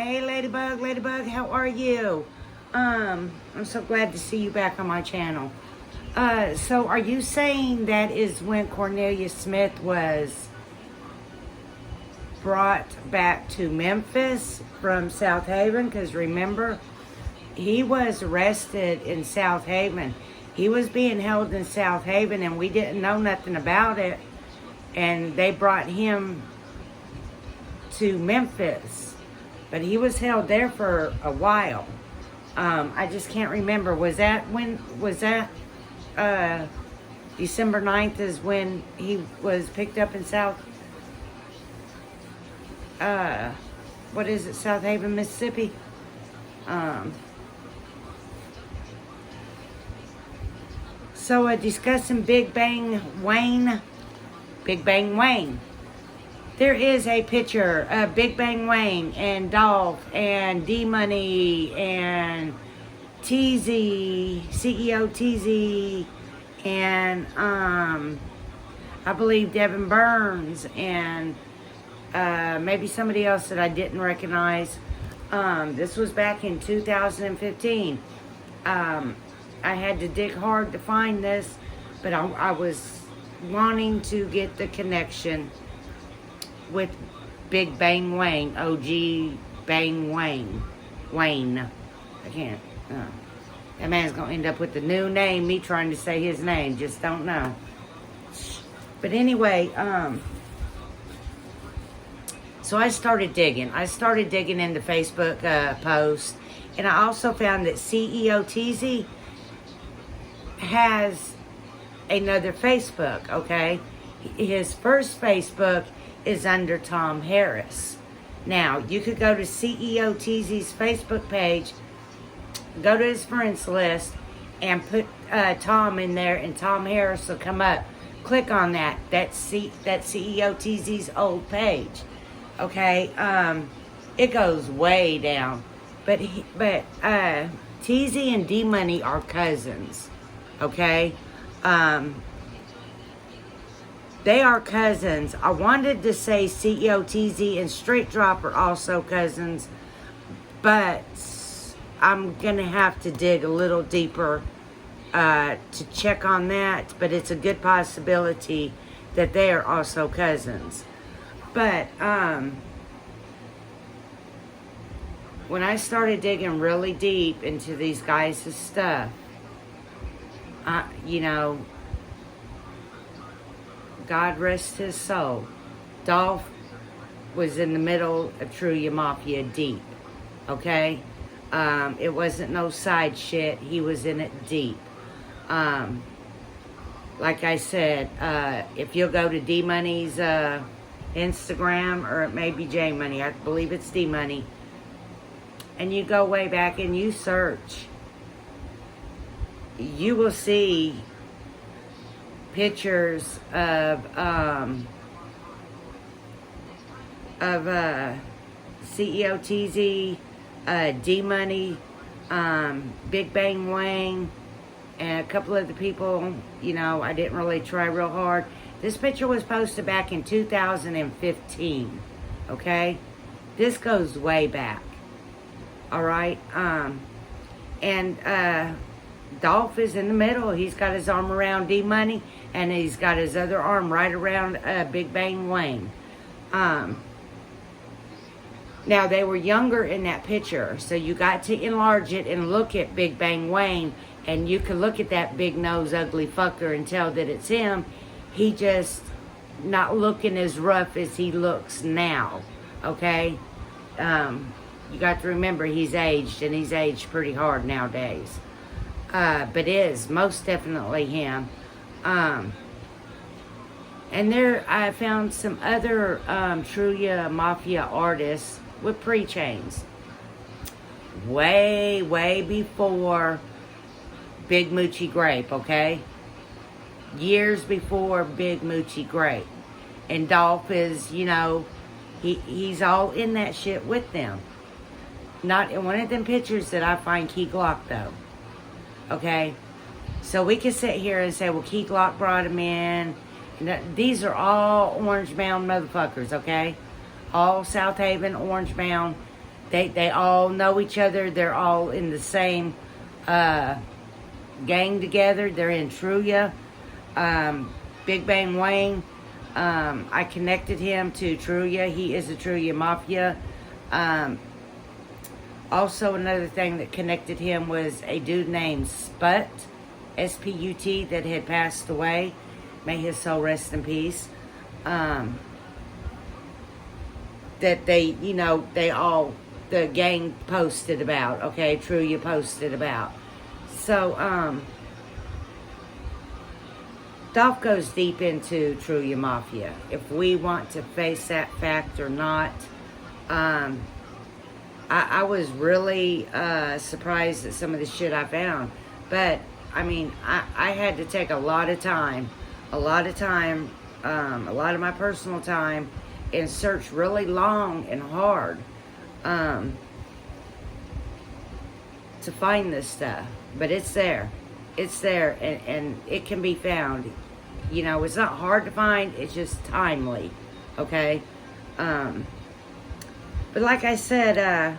Hey, Ladybug, how are you? I'm so glad to see you back on my channel. So are you saying that is when Cornelius Smith was brought back to Memphis from South Haven? Because remember, he was arrested in South Haven. He was being held in South Haven and we didn't know nothing about it. And they brought him to Memphis. But he was held there for a while. I just can't remember. Was that December 9th is when he was picked up in South Haven, Mississippi? So discussing Big Bang Wayne. There is a picture of Big Bang Wayne and Dolph and D-Money and TZ, CEO TZ, and I believe Devin Burns and maybe somebody else that I didn't recognize. This was back in 2015. I had to dig hard to find this, but I was wanting to get the connection with Big Bang Wayne, OG Bang Wayne. I can't. That man's gonna end up with the new name, me trying to say his name, just don't know. But anyway, so I started digging. In the Facebook post, and I also found that CEO TZ has another Facebook, okay? His first Facebook is under Tom Harris. Now, you could go to CEO TZ's Facebook page, go to his friends list, and put Tom in there, and Tom Harris will come up. Click on that. That's CEO TZ's old page. Okay, it goes way down. But TZ and D-Money are cousins. Okay? They are cousins. I wanted to say CEO TZ and Straight Drop are also cousins, but I'm going to have to dig a little deeper to check on that, but it's a good possibility that they are also cousins. But when I started digging really deep into these guys' stuff, God rest his soul, Dolph was in the middle of Trulia Mafia deep, okay? It wasn't no side shit. He was in it deep. Like I said, if you'll go to D-Money's Instagram, or it may be J-Money, I believe it's D-Money, and you go way back and you search, you will see pictures of CEO TZ, D-Money, Big Bang Wayne, and a couple of the people, I didn't really try real hard. This picture was posted back in 2015, okay? This goes way back, all right? And Dolph is in the middle. He's got his arm around D-Money, and he's got his other arm right around Big Bang Wayne. Now, they were younger in that picture, so you got to enlarge it and look at Big Bang Wayne, and you can look at that big nose ugly fucker and tell that it's him. He just not looking as rough as he looks now, okay? You got to remember he's aged, and he's aged pretty hard nowadays. But is most definitely him. And there I found some other Trulia Mafia artists with pre-chains. Way before Big Moochie Grape, okay? Years before Big Moochie Grape. And Dolph is, he's all in that shit with them. Not in one of them pictures that I find Key Glock, though. Okay? So we can sit here and say, well, Key Glock brought him in. These are all Orange Mound motherfuckers, okay? All South Haven, Orange Mound. They all know each other. They're all in the same gang together. They're in Truya. Big Bang Wayne, I connected him to Truya. He is a Truya Mafia. Also, another thing that connected him was a dude named Sput, S-P-U-T, that had passed away. May his soul rest in peace. That they, the gang posted about, okay? Truya posted about. So, Dolph goes deep into Truya Mafia. If we want to face that fact or not, I was really surprised at some of the shit I found. But, I mean, I had to take a lot of my personal time, and search really long and hard to find this stuff. But it's there. It's there, and it can be found. It's not hard to find. It's just timely, okay? But like I said,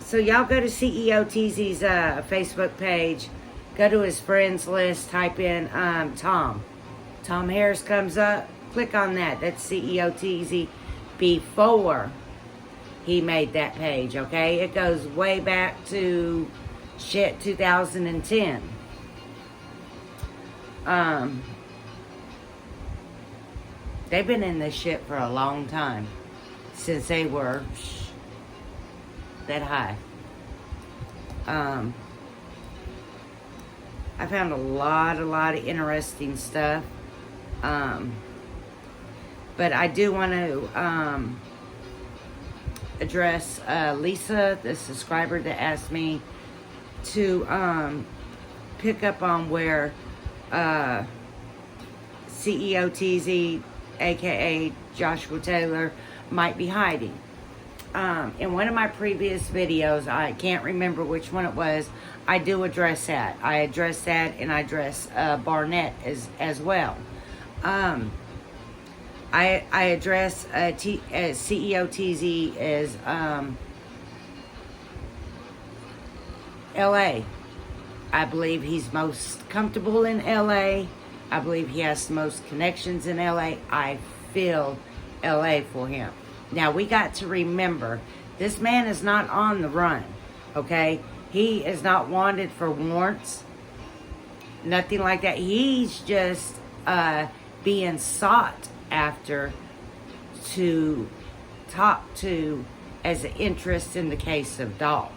so y'all go to CEO TZ's Facebook page, go to his friends list, type in Tom. Tom Harris comes up, click on that. That's CEO TZ before he made that page, okay? It goes way back to 2010. They've been in this shit for a long time, since they were that high. I found a lot of interesting stuff. But I do want to address Lisa, the subscriber that asked me to pick up on where CEO TZ, aka Joshua Taylor, might be hiding. In one of my previous videos, I can't remember which one it was, I do address that. I address that, and I address Barnett as well. I address CEO TZ as LA. I believe he's most comfortable in LA. I believe he has the most connections in LA. I feel LA for him. Now, we got to remember, this man is not on the run, okay? He is not wanted for warrants, nothing like that. He's just being sought after to talk to as an interest in the case of Dolph,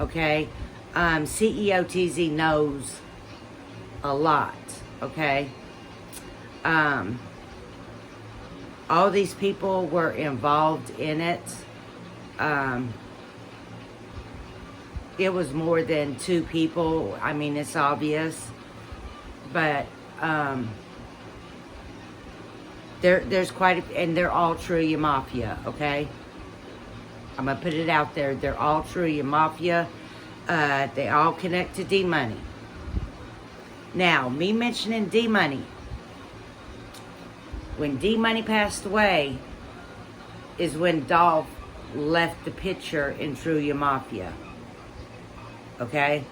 okay? CEO TZ knows a lot, okay? All these people were involved in it. It was more than two people. I mean, it's obvious. But there's quite a, and they're all Truya Mafia, okay? I'm going to put it out there. They're all Truya Mafia. They all connect to D-Money. Now, me mentioning D-Money, when D-Money passed away is when Dolph left the picture in Truya Mafia. Okay?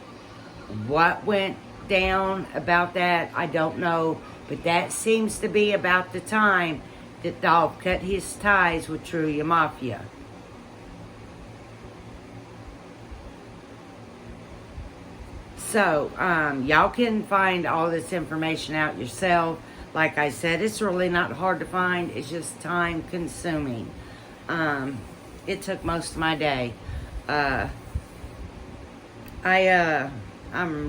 What went down about that, I don't know. But that seems to be about the time that Dolph cut his ties with Truya Mafia. So, y'all can find all this information out yourself. Like I said, it's really not hard to find. It's just time consuming. It took most of my day. I'm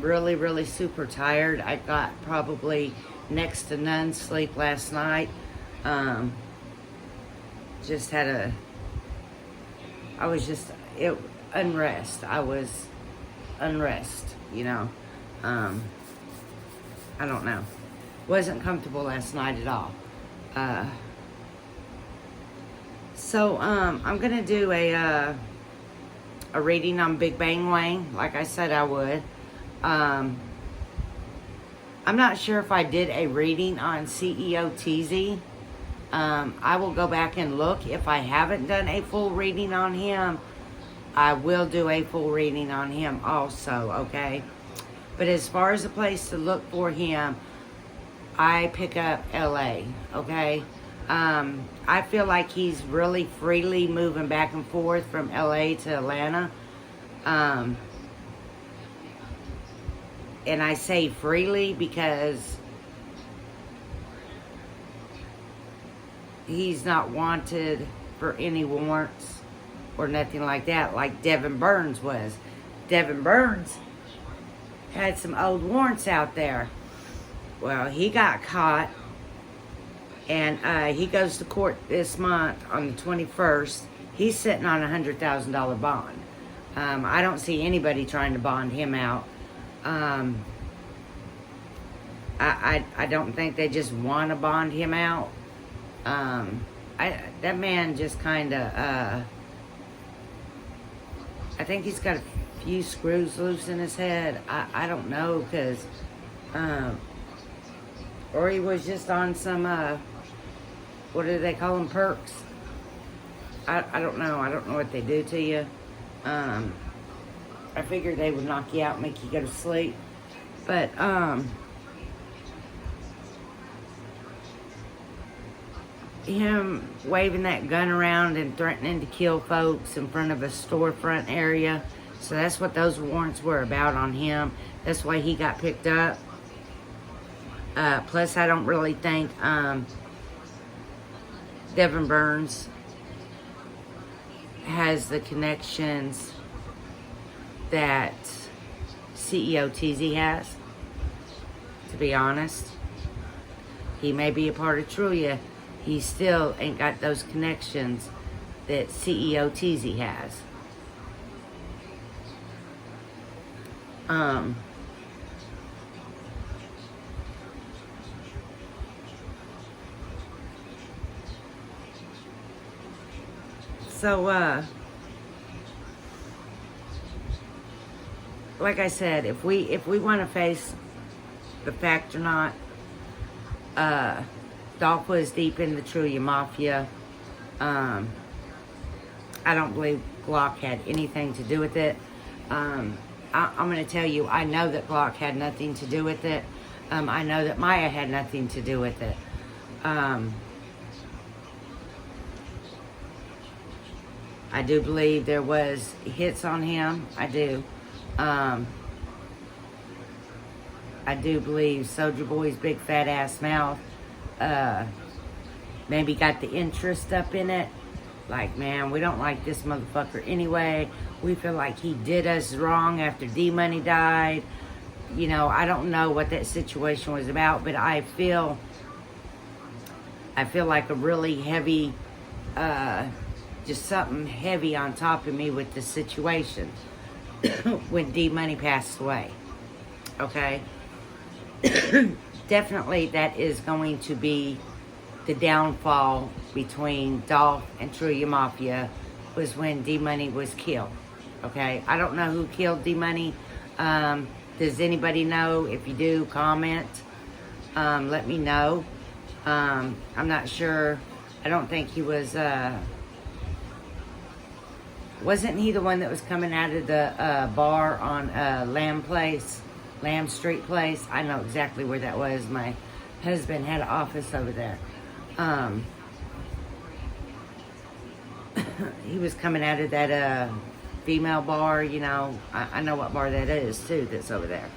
really super tired. I got probably next to none sleep last night. Just had unrest. I was unrest, I don't know. Wasn't comfortable last night at all. So I'm gonna do a reading on Big Bang Wayne, like I said I would. I'm not sure if I did a reading on CEO TZ. I will go back and look. If I haven't done a full reading on him, I will do a full reading on him also, okay? But as far as a place to look for him, I pick up LA, okay? I feel like he's really freely moving back and forth from LA to Atlanta. And I say freely because he's not wanted for any warrants or nothing like that, like Devin Burns was. Devin Burns had some old warrants out there. Well, he got caught, and he goes to court this month on the 21st. He's sitting on a $100,000 bond. I don't see anybody trying to bond him out. I don't think they just want to bond him out. That man just kind of, I think he's got a few screws loose in his head. I don't know, because, or he was just on some, what do they call them, perks? I don't know. I don't know what they do to you. I figured they would knock you out and make you go to sleep. But, him waving that gun around and threatening to kill folks in front of a storefront area. So that's what those warrants were about on him. That's why he got picked up. Plus, I don't really think Devin Burns has the connections that CEO TZ has, to be honest. He may be a part of Trulia. He still ain't got those connections that CEO TZ has. So, like I said, if we want to face the fact or not, Dolph was deep in the Trulia Mafia. I don't believe Glock had anything to do with it. I'm going to tell you, I know that Glock had nothing to do with it. I know that Maya had nothing to do with it. I do believe there was hits on him. I do. I do believe Soulja Boy's big fat ass mouth maybe got the interest up in it. Like, man, we don't like this motherfucker anyway. We feel like he did us wrong after D-Money died. You know, I don't know what that situation was about, but I feel like a really heavy, just something heavy on top of me with the situation when D-Money passed away. Okay? Definitely that is going to be the downfall between Dolph and Trulia Mafia, was when D-Money was killed. Okay? I don't know who killed D-Money. Does anybody know? If you do, comment. Let me know. I'm not sure. I don't think he was, wasn't he the one that was coming out of the bar on Lamb Street Place? I know exactly where that was. My husband had an office over there. He was coming out of that female bar, you know. I know what bar that is, too, that's over there.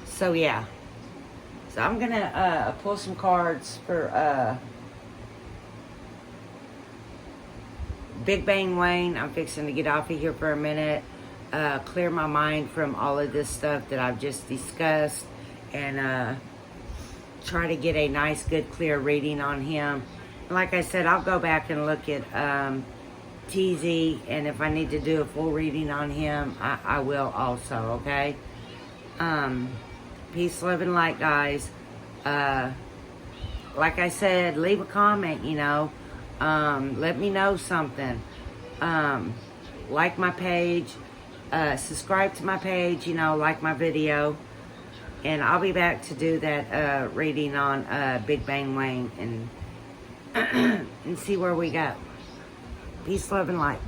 So, yeah. So, I'm going to pull some cards for Big Bang Wayne. I'm fixing to get off of here for a minute. Clear my mind from all of this stuff that I've just discussed. And try to get a nice, good, clear reading on him. Like I said, I'll go back and look at TZ. And if I need to do a full reading on him, I will also, okay? Peace, love, and light, guys. Like I said, leave a comment, you know. Let me know something. Like my page. Subscribe to my page, like my video. And I'll be back to do that reading on Big Bang Wang and see where we go. Peace, love, and light.